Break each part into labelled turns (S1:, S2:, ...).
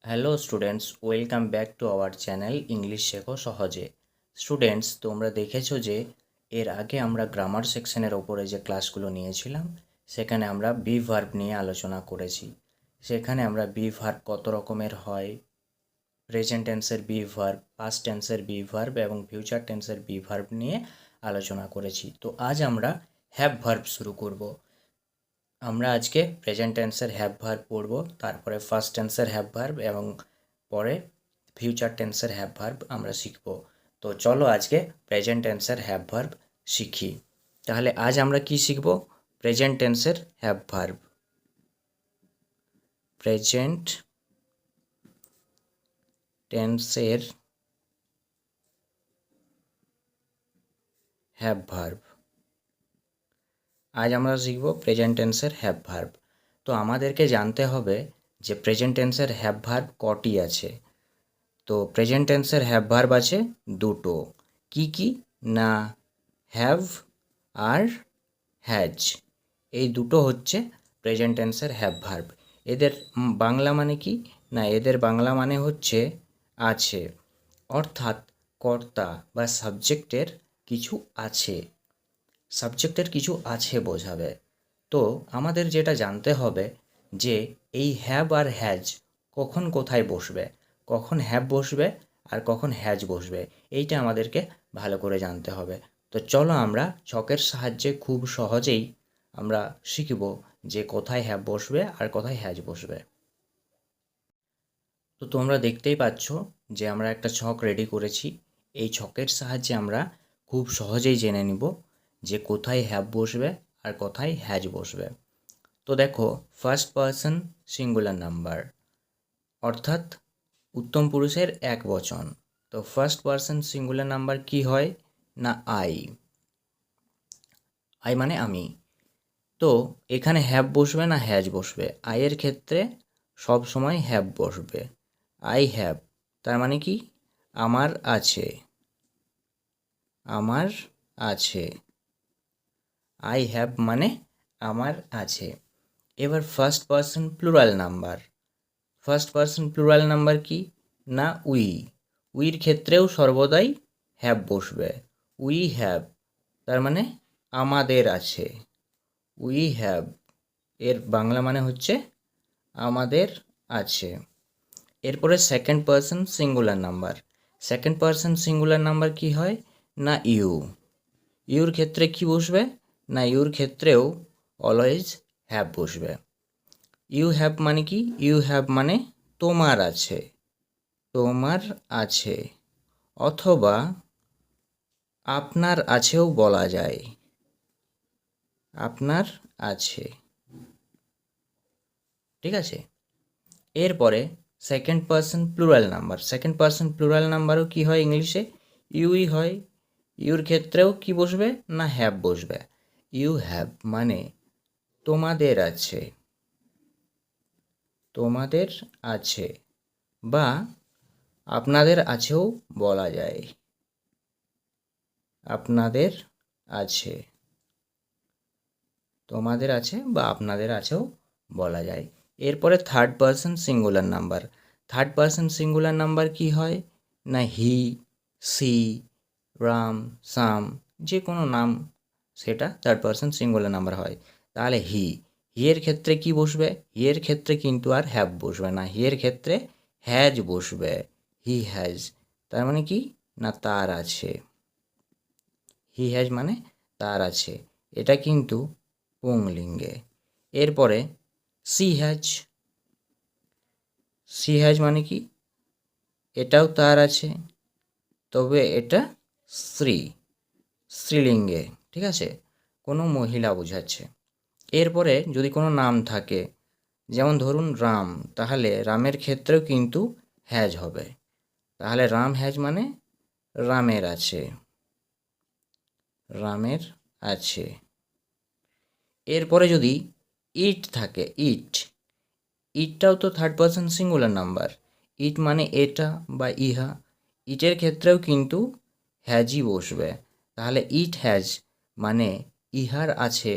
S1: Hello students, welcome back to our channel English শেখো সহজে। Students, তোমরা দেখেছো যে এর আগে আমরা গ্রামার সেকশনের ওপরে যে ক্লাসগুলো নিয়েছিলাম সেখানে আমরা বি ভার্ব নিয়ে আলোচনা করেছি। সেখানে আমরা বি ভার্ব কত রকমের হয়, প্রেজেন্ট টেন্সের বি ভার্ব, পাস্ট টেন্সের বি ভার্ব এবং ফিউচার টেন্সের বি ভার্ব নিয়ে আলোচনা করেছি। তো আজ আমরা হ্যাভ ভার্ব শুরু করব। আমরা আজকে প্রেজেন্ট টেন্সের হ্যাভ ভার্ব পড়ব, তারপরে ফার্স্ট টেন্সের হ্যাভ ভার্ব এবং পরে ফিউচার টেন্সের হ্যাভ ভার্ব আমরা শিখব। তো চলো আজকে প্রেজেন্ট টেন্সের হ্যাভ ভার্ব শিখি। তাহলে আজ আমরা কি শিখব? প্রেজেন্ট টেন্সের হ্যাভ ভার্ব। প্রেজেন্ট টেন্সের হ্যাভ ভার্ব। আজ আমরা শিখব প্রেজেন্ট টেন্সের হ্যাভ ভার্ব। তো আমাদেরকে জানতে হবে যে প্রেজেন্ট টেন্সের হ্যাভ ভার্ব কটি আছে। তো প্রেজেন্ট টেন্সের হ্যাভ ভার্ব আছে দুটো। কি কি? না হ্যাভ আর হ্যাজ। এই দুটো হচ্ছে প্রেজেন্ট টেন্সের হ্যাভ ভার্ব। এদের বাংলা মানে কি? না এদের বাংলা মানে হচ্ছে আছে, অর্থাৎ কর্তা বা সাবজেক্টের কিছু আছে। সাবজেক্টের কিছু আছে বোঝাবে। তো আমাদের যেটা জানতে হবে যে এই হ্যাভ আর হ্যাজ কখন কোথায় বসবে, কখন হ্যাভ বসবে আর কখন হ্যাজ বসবে, এইটা আমাদেরকে ভালো করে জানতে হবে। তো চলো আমরা ছকের সাহায্যে খুব সহজেই আমরা শিখব যে কোথায় হ্যাভ বসবে আর কোথায় হ্যাজ বসবে। তো তোমরা দেখতেই পাচ্ছ যে আমরা একটা ছক রেডি করেছি। এই ছকের সাহায্যে আমরা খুব সহজেই জেনে নিব যে কোথায় হ্যাভ বসবে আর কোথায় হ্যাজ বসবে। তো দেখো, ফার্স্ট পারসন সিঙ্গুলার নাম্বার, অর্থাৎ উত্তম পুরুষের এক বচন। তো ফার্স্ট পারসন সিঙ্গুলার নাম্বার কি হয়? না আই। আই মানে আমি। তো এখানে হ্যাভ বসবে না হ্যাজ বসবে? আইয়ের ক্ষেত্রে সব সময় হ্যাভ বসবে। আই হ্যাভ তার মানে কি? আমার আছে, আমার আছে। আই হ্যাভ মানে আমার আছে। এবার first person plural number. First person plural number কি? না উই। উইর ক্ষেত্রেও সর্বদাই হ্যাভ বসবে। উই হ্যাভ তার মানে আমাদের আছে। উই হ্যাভ এর বাংলা মানে হচ্ছে আমাদের আছে। এরপরে second person singular number. Second person singular number কি হয়? না ইউ। ইউর ক্ষেত্রে কি বসবে? না ইউর ক্ষেত্রেও অলওয়েজ হ্যাভ বসবে। ইউ হ্যাভ মানে কি? ইউ হ্যাভ মানে তোমার আছে, তোমার আছে, অথবা আপনার আছেও বলা যায়, আপনার আছে। ঠিক আছে। এরপরে second person plural number. Second person plural নাম্বারও কি হয় ইংলিশে? ইউই হয়। ইউর ক্ষেত্রেও কি বসবে? না হ্যাভ বসবে। ইউ হ্যাভ মানে তোমাদের আছে, তোমাদের আছে, বা আপনাদের আছেও বলা যায়, আপনাদের আছে, তোমাদের আছে বা আপনাদের আছেও বলা যায়। এরপরে third person singular number. Third person singular number কি হয়? না হি, সি, রাম, সাম, যে কোনো নাম সেটা থার্ড পারসন সিঙ্গুলার নাম্বার হয়। তাহলে হি, এর ক্ষেত্রে কি বসবে? এর ক্ষেত্রে কিন্তু আর হ্যাভ বসবে না, এর ক্ষেত্রে হ্যাজ বসবে। হি হ্যাজ তার মানে কি? না তার আছে। হি হ্যাজ মানে তার আছে, এটা কিন্তু পুংলিঙ্গে। এরপরে সি হ্যাজ। সি হ্যাজ মানে কি? এটাও তার আছে, তবে এটা স্ত্রী, স্ত্রীলিঙ্গে। ঠিক আছে, কোনো মহিলা বোঝাচ্ছে। এরপরে যদি কোনো নাম থাকে, যেমন ধরুন রাম, তাহলে রামের ক্ষেত্রেও কিন্তু হ্যাজ হবে। তাহলে রাম হ্যাজ মানে রামের আছে, রামের আছে। এরপরে যদি ইট থাকে, ইট, ইটটাও তো থার্ড পারসন সিঙ্গুলার নাম্বার। ইট মানে এটা বা ইহা, ইটের ক্ষেত্রেও কিন্তু হ্যাজই বসবে। তাহলে ইট হ্যাজ মানে ইহার আছে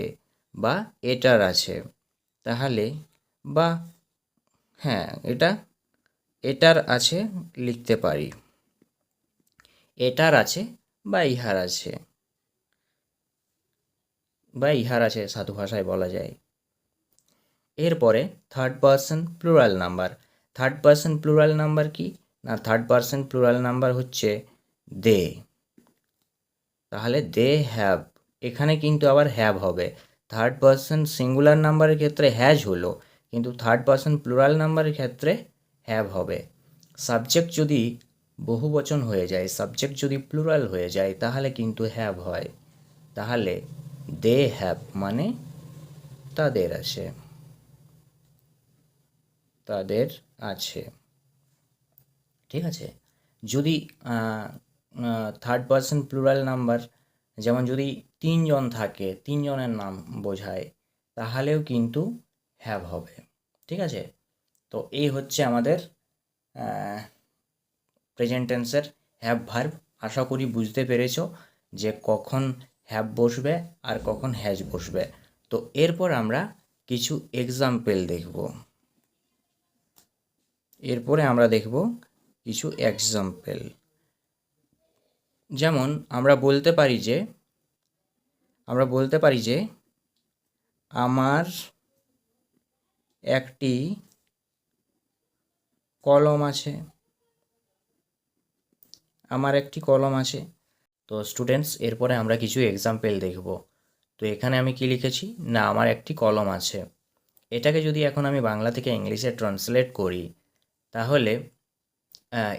S1: বা এটার আছে। তাহলে বা হ্যাঁ, এটা এটার আছে লিখতে পারি, এটার আছে বা ইহার আছে, বা ইহার আছে সাধু ভাষায় বলা যায়। এরপরে third person plural number. Third person plural number কি না, থার্ড পারসন প্লুরাল নাম্বার হচ্ছে দে। তাহলে দে হ্যাভ, এখানে কিন্তু আবার হ্যাভ হবে। থার্ড পারসন সিঙ্গুলার নাম্বারের ক্ষেত্রে হ্যাজ হলো, কিন্তু থার্ড পারসন প্লুরাল নাম্বারের ক্ষেত্রে হ্যাভ হবে। সাবজেক্ট যদি বহু বচন হয়ে যায়, সাবজেক্ট যদি প্লুরাল হয়ে যায়, তাহলে কিন্তু হ্যাভ হয়। তাহলে দে হ্যাভ মানে তাদের আছে, তাদের আছে। ঠিক আছে। যদি থার্ড পারসন প্লুরাল নাম্বার, যেমন যদি তিনজন থাকে, তিনজনের নাম বোঝায়, তাহলেও কিন্তু হ্যাভ হবে। ঠিক আছে। তো এই হচ্ছে আমাদের প্রেজেন্ট টেন্সের হ্যাভ ভার্ব। আশা করি বুঝতে পেরেছো যে কখন হ্যাভ বসবে আর কখন হ্যাজ বসবে। তো এরপর আমরা কিছু এক্সাম্পল দেখব। এরপরে আমরা দেখব কিছু এক্সাম্পল। যেমন আমরা বলতে পারি যে আমার একটি কলম আছে, আমার একটি কলম আছে। তো স্টুডেন্টস, এরপরে আমরা কিছু এক্সাম্পল দেখব। তো এখানে আমি কি লিখেছি না, আমার একটি কলম আছে। এটাকে যদি এখন আমি বাংলা থেকে ইংলিশে ট্রান্সলেট করি, তাহলে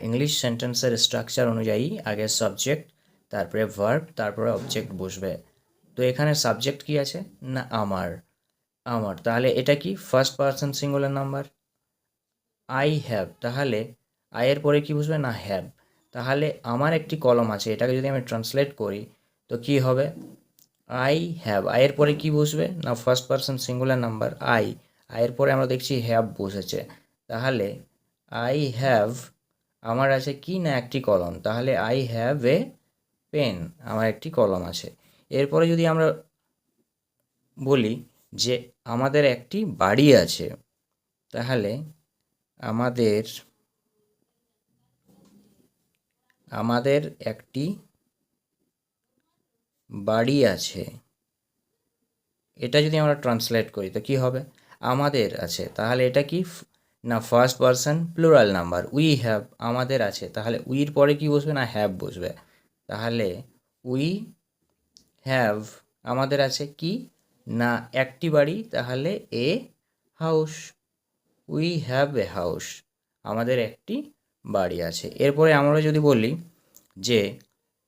S1: ইংলিশ সেন্টেন্সের স্ট্রাকচার অনুযায়ী আগে সাবজেক্ট, তারপরে ভার্ব, তারপরে অবজেক্ট বসবে। তো এখানে সাবজেক্ট কি আছে না আমার, আমার, তাহলে এটা কি first person singular number. I have, তাহলে আয়ের পরে কি বসবে না হ্যাভ। তাহলে আমার একটি কলম আছে, এটাকে যদি আমি ট্রান্সলেট করি তো কি হবে, আই হ্যাভ, আয়ের পরে কি বসবে না first person singular number I, আয়ের পরে আমরা দেখছি হ্যাভ বসেছে। তাহলে আই হ্যাভ, আমার আছে কি না একটি কলম, তাহলে আই হ্যাভ এ পেন, আমার একটি কলম আছে। এরপরে যদি আমরা বলি যে আমাদের একটি বাড়ি আছে, তাহলে আমাদের আমাদের একটি বাড়ি আছে, এটা যদি আমরা ট্রান্সলেট করি তো কি হবে, আমাদের আছে, তাহলে এটা কি না first person plural number we have, আমাদের আছে, তাহলে উইর পরে কি বসবে না হ্যাভ বসবে। তাহলে উই হ্যাভ, আমাদের আছে কি না একটি বাড়ি, তাহলে a house, we have a house, আমাদের একটি বাড়ি আছে। এরপরে আমরা যদি বলি যে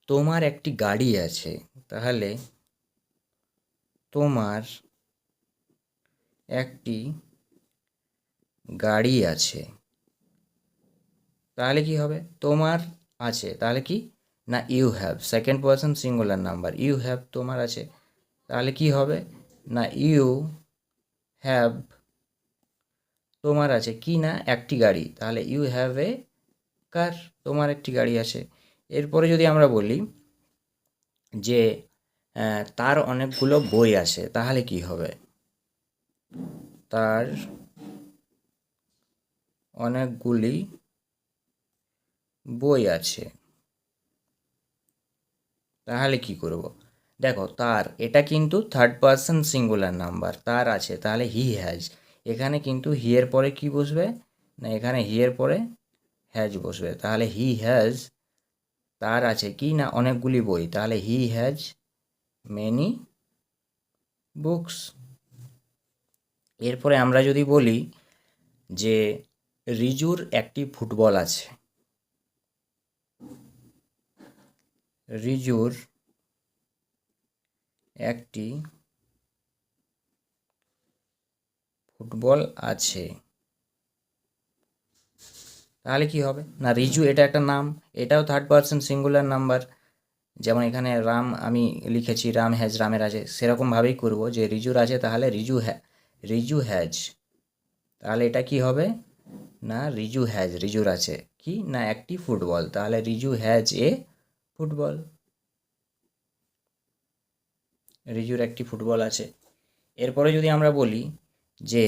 S1: তোমার একটি গাড়ি আছে, তাহলে তোমার একটি গাড়ি আছে, তাহলে কি হবে, তোমার আছে, তাহলে কি না you have, second person singular number you have, তোমার আছে, তাহলে কি হবে না ইউ হ্যাভ, তোমার আছে কি না একটি গাড়ি, তাহলে ইউ হ্যাভ এ কার, তোমার একটি গাড়ি আছে। এরপরে যদি আমরা বলি যে তার অনেকগুলো বই আছে, তাহলে কি হবে, তার অনেকগুলি বই আছে, তাহলে কি করব, দেখো তার, এটা কিন্তু থার্ড পারসন সিঙ্গুলার নাম্বার, তার আছে, তাহলে হি হ্যাজ, এখানে কিন্তু হি এর পরে কি বসবে না, এখানে হি এর পরে হ্যাজ বসবে, তাহলে হি হ্যাজ, তার আছে কি না অনেকগুলি বই, তাহলে হি হ্যাজ মেনি বুকস। এরপরে আমরা যদি বলি যে রিজুর একটি ফুটবল আছে, রিজুর একটি ফুটবল আছে, তাহলে কি হবে না রিজু, এটা একটা নাম, এটাও থার্ড পারসন সিঙ্গুলার নাম্বার। যেমন এখানে রাম আমি লিখেছি, রাম হ্যাজ, রামের আছে, সেরকমভাবেই করব যে রিজুর আছে, তাহলে রিজু হ্যাজ, তাহলে এটা কি হবে না রিজু হ্যাজ, রিজুর আছে কি না একটি ফুটবল, তাহলে রিজু হ্যাজ এ ফুটবল, রিজুর একটি ফুটবল আছে। এরপরে যদি আমরা বলি যে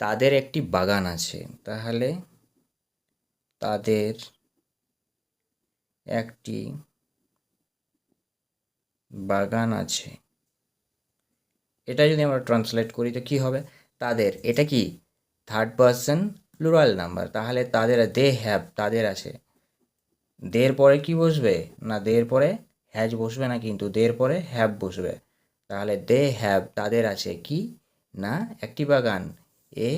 S1: তাদের একটি বাগান আছে, তাহলে তাদের একটি বাগান আছে। এটা যদি আমরা ট্রান্সলেট করি তো কি হবে? তাদের, এটা কি থার্ড পারসন প্লুরাল নাম্বার, তাহলে তাদের, দে হ্যাভ, তাদের আছে। দের পরে কি বসবে? না দের পরে হ্যাজ বসবে না, কিন্তু দের পরে হ্যাভ বসবে। তাহলে দে হ্যাভ, তাদের আছে কি? না একটি বাগান, এ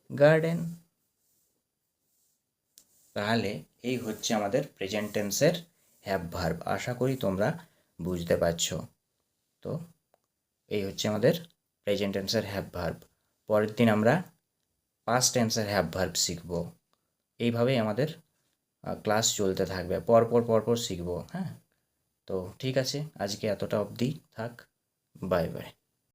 S1: গার্ডেন। তাহলে এই হচ্ছে আমাদের প্রেজেন্ট টেন্সের হ্যাভ ভার্ব। আশা করি তোমরা বুঝতে পারছো। তো এই হচ্ছে আমাদের প্রেজেন্ট টেন্সের হ্যাভ ভার্ব। পরের দিন আমরা পাস্ট টেন্সের হ্যাভ ভার্ব শিখব। এইভাবেই আমাদের ক্লাস চলতে থাকবে, পরপর পরপর শিখবো। হ্যাঁ, তো ঠিক আছে, আজকে এতটা অবধি থাক। Bye bye.